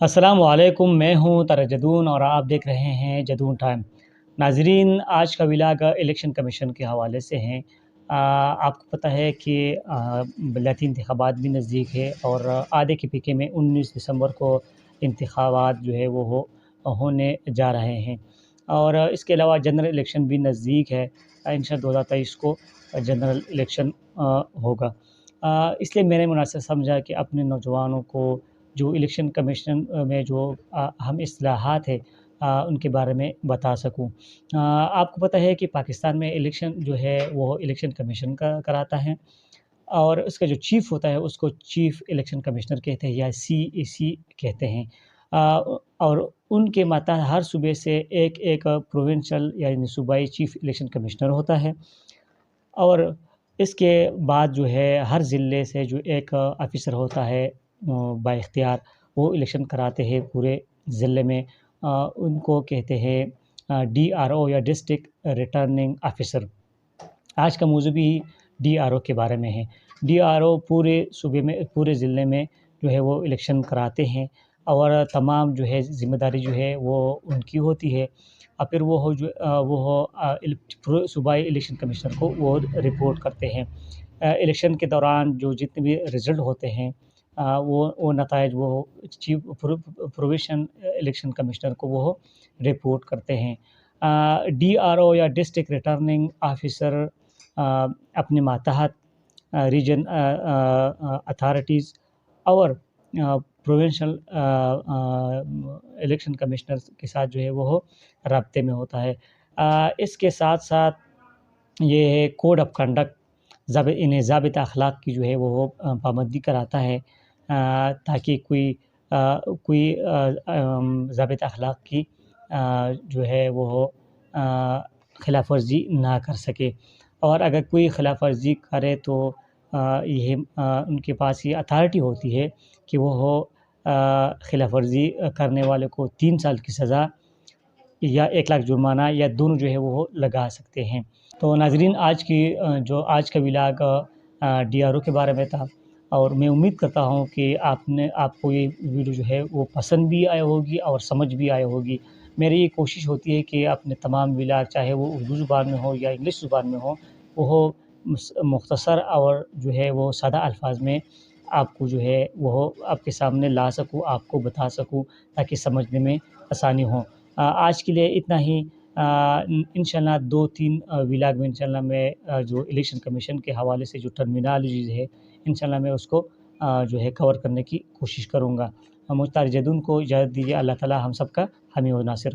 अस्सलाम वालेकुम, मैं हूँ तारक जदून और आप देख रहे हैं जदून टाइम। नाज़रीन, आज का व्लॉग इलेक्शन कमीशन के हवाले से हैं। आपको पता है कि बलदी इंतखाबात भी नज़दीक है और आधे के पीके में 19 दिसंबर को इंतखाबात जो है वो होने जा रहे हैं और इसके अलावा जनरल इलेक्शन भी नज़दीक है। इंशाअल्लाह 2023 को जनरल इलेक्शन होगा। इसलिए मैंने मुनासिब समझा कि अपने नौजवानों को जो इलेक्शन कमीशन में जो अहम इस्लाहात है उनके बारे में बता सकूं। आपको पता है कि पाकिस्तान में इलेक्शन जो है वो इलेक्शन कमीशन का कराता है और उसका जो चीफ़ होता है उसको चीफ़ इलेक्शन कमिश्नर कहते हैं या CEC कहते हैं। और उनके मातहत हर सूबे से एक प्रोविंशियल यानी सूबाई चीफ़ इलेक्शन कमिश्नर होता है और इसके बाद जो है हर ज़िले से जो एक ऑफ़िसर होता है बाइख्तियार, वो इलेक्शन कराते हैं पूरे ज़िले में। उनको कहते हैं DRO या डिस्ट्रिक्ट रिटर्निंग ऑफ़िसर। आज का मौज़ू भी DRO के बारे में है। DRO पूरे सूबे में, पूरे ज़िले में जो है वो इलेक्शन कराते हैं और तमाम जो है ज़िम्मेदारी जो है वो उनकी होती है। और फिर वो हो जो वो हो सूबाई इलेक्शन कमिश्नर को वो रिपोर्ट करते हैं। इलेक्शन के दौरान जो जितने भी रिज़ल्ट होते हैं वो नताइज वो चीफ प्रोविशन इलेक्शन कमिश्नर को वो रिपोर्ट करते हैं। DRO या डिस्ट्रिक्ट रिटर्निंग ऑफ़िसर अपने मातहत रीजन अथॉरिटीज़ और प्रोविंशियल इलेक्शन कमिश्नर्स के साथ जो है वो राब्ते में होता है। इसके साथ साथ ये है कोड ऑफ कंडक्ट, इन्हें ज़ाबिता अखलाक की जो है वो पाबंदी कराता है ताकि कोई ज़ाबिता अखलाक की जो है वो खिलाफ़ वर्जी ना कर सके और अगर कोई खिलाफ़ वर्जी करे तो ये उनके पास ये अथॉरिटी होती है कि वो खिलाफ़ वर्जी करने वाले को 3 साल की सज़ा या 1 लाख जुर्माना या दोनों जो है वो लगा सकते हैं। तो नाज़रीन, आज का व्लॉग DRO के बारे में था और मैं उम्मीद करता हूँ कि आपको ये वीडियो जो है वो पसंद भी आई होगी और समझ भी आई होगी। मेरी ये कोशिश होती है कि अपने तमाम व्लॉग, चाहे वो उर्दू ज़ुबान में हो या इंग्लिश ज़ुबान में हो, वो मुख्तसर और जो है वो सादा अल्फाज में आपको जो है वो आपके सामने ला सकूँ, आपको बता सकूँ ताकि समझने में आसानी हो। आज के लिए इतना ही। इंशाल्लाह 2-3 व्लॉग में इंशाल्लाह मैं जो इलेक्शन कमीशन के हवाले से जो टर्मिनोलॉजीज़ है इंशाल्लाह मैं उसको जो है कवर करने की कोशिश करूँगा। मुझ तारिक जदून को इजाज़त दीजिए। अल्लाह ताला हम सब का हामी व नासिर।